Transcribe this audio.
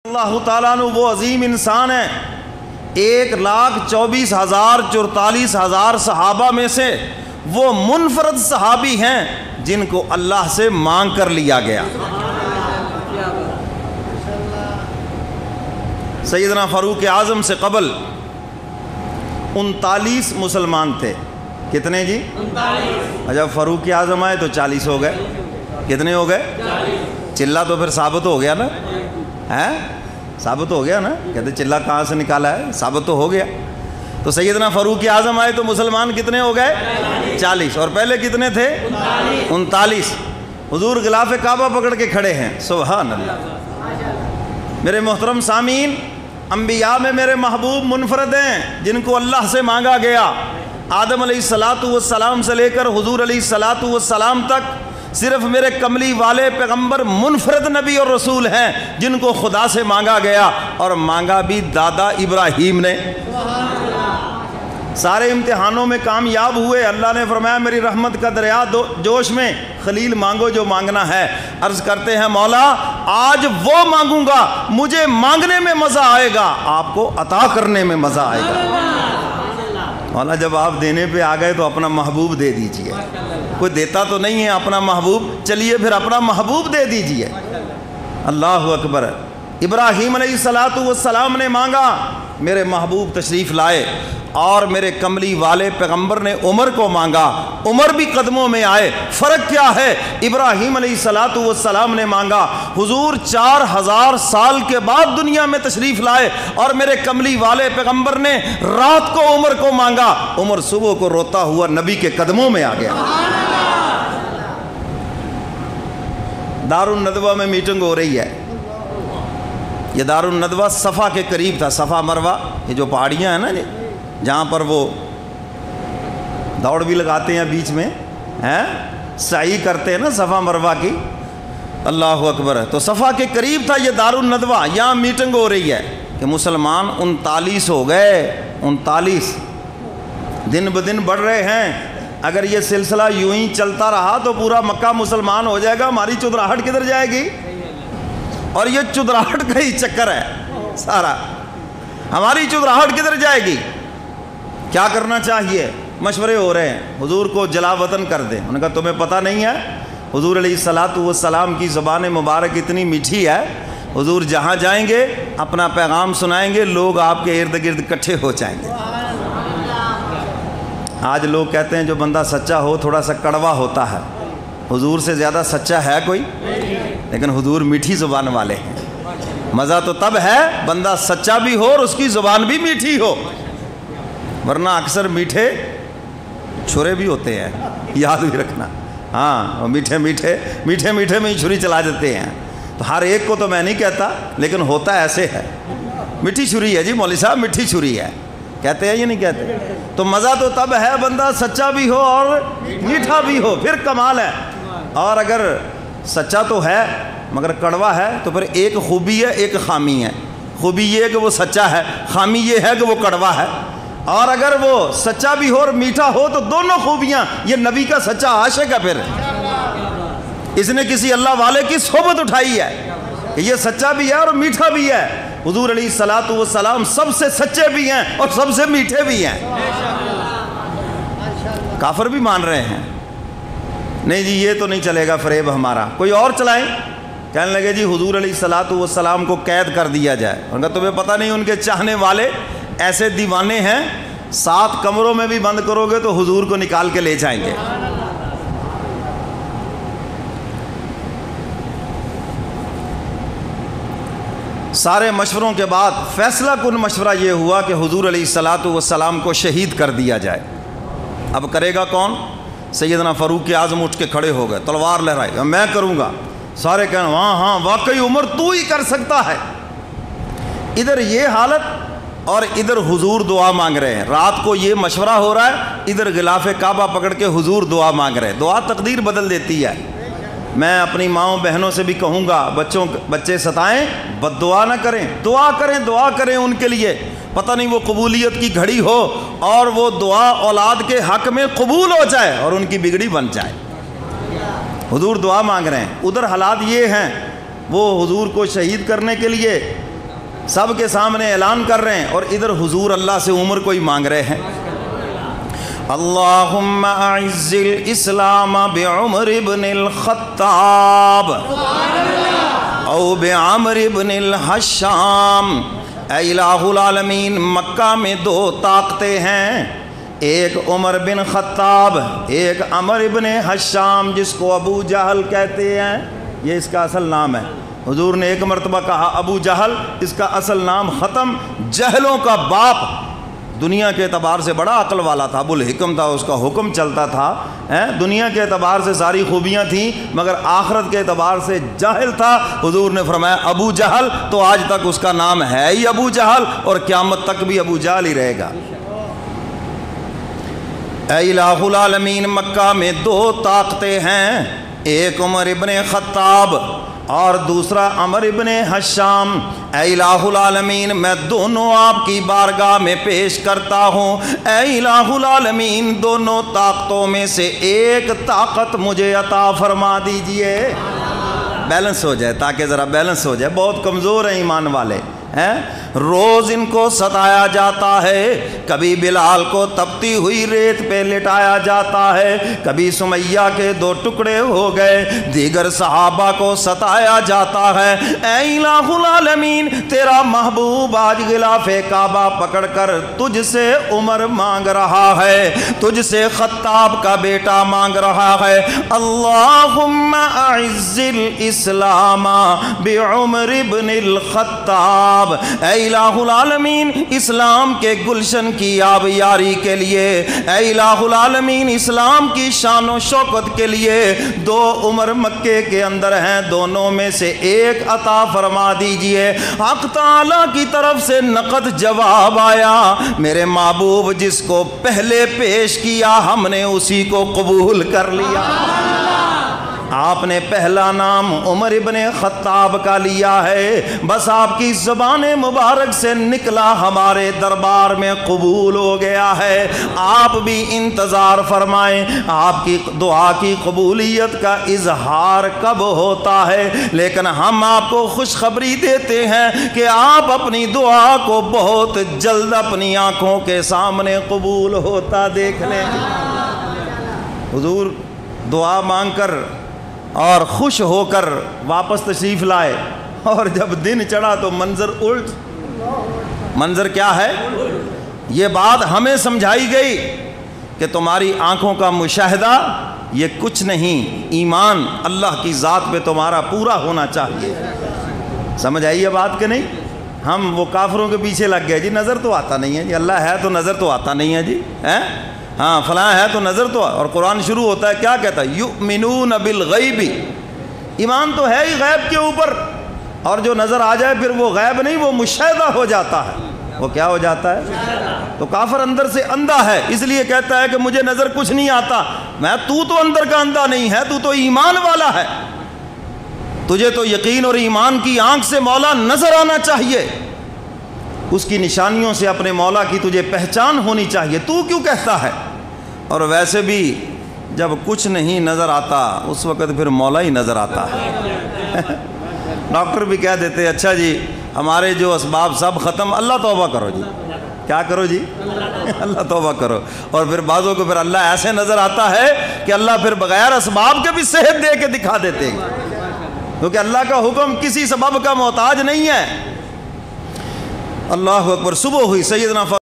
اللہ تعالیٰ عنہ وہ عظیم انسان ہے، 1,24,044 صحابہ میں سے وہ منفرد صحابی ہیں جن کو اللہ سے مانگ کر لیا گیا۔ سیدنا فاروق اعظم سے قبل 39 مسلمان تھے۔ کتنے جی؟ 39۔ جب فاروق اعظم آئے تو 40 ہو گئے۔ کتنے ہو گئے؟ 40۔ چلہ تو پھر ثابت ہو گیا نا، ہے ثابت ہو گیا نا، کہتے چلہ کہاں سے نکالا ہے، ثابت تو ہو گیا۔ تو سیدنا فاروق اعظم آئے تو مسلمان کتنے ہو گئے؟ 40۔ اور پہلے کتنے تھے؟ 39۔ حضور غلاف کعبہ پکڑ کے کھڑے ہیں، سبحان اللہ۔ میرے محترم سامعین، انبیاء میں میرے محبوب منفرد ہیں جن کو اللہ سے مانگا گیا۔ آدم علیہ السلام سے لے کر حضور علیہ السلام تک صرف میرے کملی والے پیغمبر منفرد نبی اور رسول ہیں جن کو خدا سے مانگا گیا، اور مانگا بھی دادا ابراہیم نے۔ سارے امتحانوں میں کامیاب ہوئے۔ اللہ نے فرمایا میری رحمت کا دریا جوش میں، خلیل مانگو جو مانگنا ہے۔ عرض کرتے ہیں مولا آج وہ مانگوں گا، مجھے مانگنے میں مزہ آئے گا، آپ کو عطا کرنے میں مزہ آئے گا۔ مولا جب آپ دینے پہ آ گئے تو اپنا محبوب دے دیجئے۔ کوئی دیتا تو نہیں ہے اپنا محبوب، چلیے پھر اپنا محبوب دے دیجئے۔ اللہ اکبر۔ ابراہیم علیہ السلام نے مانگا، میرے محبوب تشریف لائے، اور میرے کملی والے پیغمبر نے عمر کو مانگا، عمر بھی قدموں میں آئے۔ فرق کیا ہے؟ ابراہیم علیہ السلام نے مانگا، حضور 4000 سال کے بعد دنیا میں تشریف لائے، اور میرے کملی والے پیغمبر نے رات کو عمر کو مانگا، عمر صبح کو روتا ہوا نبی کے قدموں میں آ گیا۔ دار الندوہ میں میٹنگ ہو رہی ہے۔ یہ دار الندوہ صفا کے قریب تھا، صفا مروہ، یہ جو پہاڑیاں ہیں نا جی، جہاں پر وہ دوڑ بھی لگاتے ہیں بیچ میں، سعی کرتے ہیں نا صفا مروہ کی۔ اللہ اکبر۔ تو صفا کے قریب تھا یہ دار الندوہ، یہاں میٹنگ ہو رہی ہے کہ مسلمان 39 ہو گئے، 39 دن بدن بڑھ رہے ہیں۔ اگر یہ سلسلہ یوں ہی چلتا رہا تو پورا مکہ مسلمان ہو جائے گا، ہماری چودراہٹ کدھر جائے گی؟ اور یہ چودراہٹ کا ہی چکر ہے سارا، ہماری چودراہٹ کدھر جائے گی؟ کیا کرنا چاہیے؟ مشورے ہو رہے ہیں، حضور کو جلا وطن کر دیں۔ انہوں نے کہا تمہیں پتہ نہیں ہے حضور علیہ السلام کی زبان مبارک اتنی میٹھی ہے، حضور جہاں جائیں گے اپنا پیغام سنائیں گے، لوگ آپ کے ارد گرد اکٹھے ہو جائیں گے۔ آج لوگ کہتے ہیں جو بندہ سچا ہو تھوڑا سا کڑوا ہوتا ہے، حضور سے زیادہ سچا ہے کوئی؟ لیکن حضور میٹھی زبان والے ہیں۔ مزہ تو تب ہے بندہ سچا بھی ہو اور اس کی زبان بھی میٹھی ہو، ورنہ اکثر میٹھے چھرے بھی ہوتے ہیں، یاد بھی رکھنا۔ ہاں میٹھے میں ہی چھری چلا دیتے ہیں۔ تو ہر ایک کو تو میں نہیں کہتا، لیکن ہوتا ایسے ہے۔ میٹھی چھری ہے جی مولوی صاحب، میٹھی چھری ہے، کہتے ہیں یہ نہیں کہتے؟ تو مزہ تو تب ہے بندہ سچا بھی ہو اور میٹھا بھی ہو، پھر کمال ہے۔ اور اگر سچا تو ہے مگر کڑوا ہے تو پھر ایک خوبی ہے ایک خامی ہے۔ خوبی یہ ہے کہ وہ سچا ہے، خامی یہ ہے کہ وہ کڑوا ہے۔ اور اگر وہ سچا بھی ہو اور میٹھا ہو تو دونوں خوبیاں، یہ نبی کا سچا عاشق ہے۔ پھر اس نے کسی اللہ والے کی صحبت اٹھائی ہے کہ یہ سچا بھی ہے اور میٹھا بھی ہے۔ حضور علیہ السلام سب سے سچے بھی ہیں اور سب سے میٹھے بھی ہیں۔ کافر بھی مان رہے ہیں، نہیں جی یہ تو نہیں چلے گا فریب ہمارا، کوئی اور چلائیں۔ کہنے لگے جی حضور علیہ السلام کو قید کر دیا جائے۔ ان کا تمہیں پتہ نہیں ان کے چاہنے والے ایسے دیوانے ہیں، 7 کمروں میں بھی بند کرو گے تو حضور کو نکال کے لے جائیں گے۔ سارے مشوروں کے بعد فیصلہ کن مشورہ یہ ہوا کہ حضور علیہ السلام کو شہید کر دیا جائے۔ اب کرے گا کون؟ سیدنا فاروق اعظم اٹھ کے کھڑے ہو گئے، تلوار لہرائے، میں کروں گا۔ سارے کہنے ہاں واقعی عمر تو ہی کر سکتا ہے۔ ادھر یہ حالت اور ادھر حضور دعا مانگ رہے ہیں۔ رات کو یہ مشورہ ہو رہا ہے، ادھر غلاف کعبہ پکڑ کے حضور دعا مانگ رہے ہیں۔ دعا تقدیر بدل دیتی ہے۔ میں اپنی ماؤں بہنوں سے بھی کہوں گا بچے ستائیں بد دعا نہ کریں، دعا کریں ان کے لیے، پتہ نہیں وہ قبولیت کی گھڑی ہو اور وہ دعا اولاد کے حق میں قبول ہو جائے اور ان کی بگڑی بن جائے۔ حضور دعا مانگ رہے ہیں، ادھر حالات یہ ہیں، وہ حضور کو شہید کرنے کے لیے سب کے سامنے اعلان کر رہے ہیں، اور ادھر حضور اللہ سے عمر کوئی مانگ رہے ہیں۔ اللہم اعز الاسلام بعمر بن الخطاب او بعمر بن الحشام۔ اے الہ العالمین، مکہ میں دو طاقتیں ہیں، ایک عمر بن خطاب، ایک عمر بن حشام، جس کو ابو جہل کہتے ہیں، یہ اس کا اصل نام ہے۔ حضور نے ایک مرتبہ کہا ابو جہل، اس کا اصل نام ختم، جہلوں کا باپ، دنیا کے اعتبار سے بڑا عقل والا تھا، ابو الحکم تھا، اس کا حکم چلتا تھا، دنیا کے اعتبار سے ساری خوبیاں تھیں، مگر آخرت کے اعتبار سے جاہل تھا۔ حضور نے فرمایا ابو جہل، تو آج تک اس کا نام ہے ہی ابو جہل، اور قیامت تک بھی ابو جہل ہی رہے گا۔ اے الہ العالمین، مکہ میں دو طاقتیں ہیں، ایک عمر ابن خطاب اور دوسرا عمر ابن حشام۔ اے الہ العالمین، میں دونوں آپ کی بارگاہ میں پیش کرتا ہوں، اے الہ العالمین، دونوں طاقتوں میں سے ایک طاقت مجھے عطا فرما دیجئے۔ بیلنس ہو جائے، تاکہ ذرا بیلنس ہو جائے، بہت کمزور ہیں ایمان والے ہیں۔ روز ان کو ستایا جاتا ہے، کبھی بلال کو تپتی ہوئی ریت پہ لٹایا جاتا ہے، کبھی سمیہ کے دو ٹکڑے ہو گئے، دیگر صحابہ کو ستایا جاتا ہے۔ اے الہ العالمین، تیرا محبوب آج غلاف کعبہ پکڑ کر تجھ سے عمر مانگ رہا ہے، تجھ سے خطاب کا بیٹا مانگ رہا ہے۔ اللہم اعز الاسلام بعمر بن الخطاب۔ اے الہ العالمین، اسلام کے گلشن کی آبیاری کے لیے، اے الہ العالمین، اسلام کی شان و شوکت کے لیے دو عمر مکے کے اندر ہیں، دونوں میں سے ایک عطا فرما دیجئے۔ حق تعالیٰ کی طرف سے نقد جواب آیا، میرے محبوب جس کو پہلے پیش کیا ہم نے اسی کو قبول کر لیا۔ آپ نے پہلا نام عمر ابن خطاب کا لیا ہے، بس آپ کی زبان مبارک سے نکلا ہمارے دربار میں قبول ہو گیا ہے۔ آپ بھی انتظار فرمائیں، آپ کی دعا کی قبولیت کا اظہار کب ہوتا ہے، لیکن ہم آپ کو خوشخبری دیتے ہیں کہ آپ اپنی دعا کو بہت جلد اپنی آنکھوں کے سامنے قبول ہوتا دیکھ لیں۔ حضور دعا مانگ کر اور خوش ہو کر واپس تشریف لائے، اور جب دن چڑھا تو منظر الٹ۔ منظر کیا ہے؟ یہ بات ہمیں سمجھائی گئی کہ تمہاری آنکھوں کا مشاہدہ یہ کچھ نہیں، ایمان اللہ کی ذات پہ تمہارا پورا ہونا چاہیے۔ سمجھ آئی یہ بات کہ نہیں؟ ہم وہ کافروں کے پیچھے لگ گئے، جی نظر تو آتا نہیں ہے، جی اللہ ہے تو نظر تو آتا نہیں ہے، جی ہاں فلاں ہے تو نظر تو، اور قرآن شروع ہوتا ہے کیا کہتا ہے؟ یؤمنون بالغیب، ایمان تو ہے ہی غیب کے اوپر، اور جو نظر آ جائے پھر وہ غیب نہیں، وہ مشاہدہ ہو جاتا ہے۔ وہ کیا ہو جاتا ہے؟ تو کافر اندر سے اندھا ہے، اس لیے کہتا ہے کہ مجھے نظر کچھ نہیں آتا۔ میں تو اندر کا اندھا نہیں ہے، تو ایمان والا ہے، تجھے تو یقین اور ایمان کی آنکھ سے مولا نظر آنا چاہیے، اس کی نشانیوں سے اپنے مولا کی تجھے پہچان ہونی چاہیے، تو کیوں کہتا ہے؟ اور ویسے بھی جب کچھ نہیں نظر آتا اس وقت پھر مولا ہی نظر آتا ہے۔ ڈاکٹر بھی کہہ دیتے اچھا جی ہمارے جو اسباب سب ختم، اللہ توبہ کرو جی، کیا کرو جی؟ اللہ توبہ کرو۔ اور پھر بعضوں کو پھر اللہ ایسے نظر آتا ہے کہ اللہ پھر بغیر اسباب کے بھی صحت دے کے دکھا دیتے ہیں، کیونکہ اللہ کا حکم کسی سبب کا محتاج نہیں ہے۔ اللہ اکبر۔ صبح ہوئی، سیدنا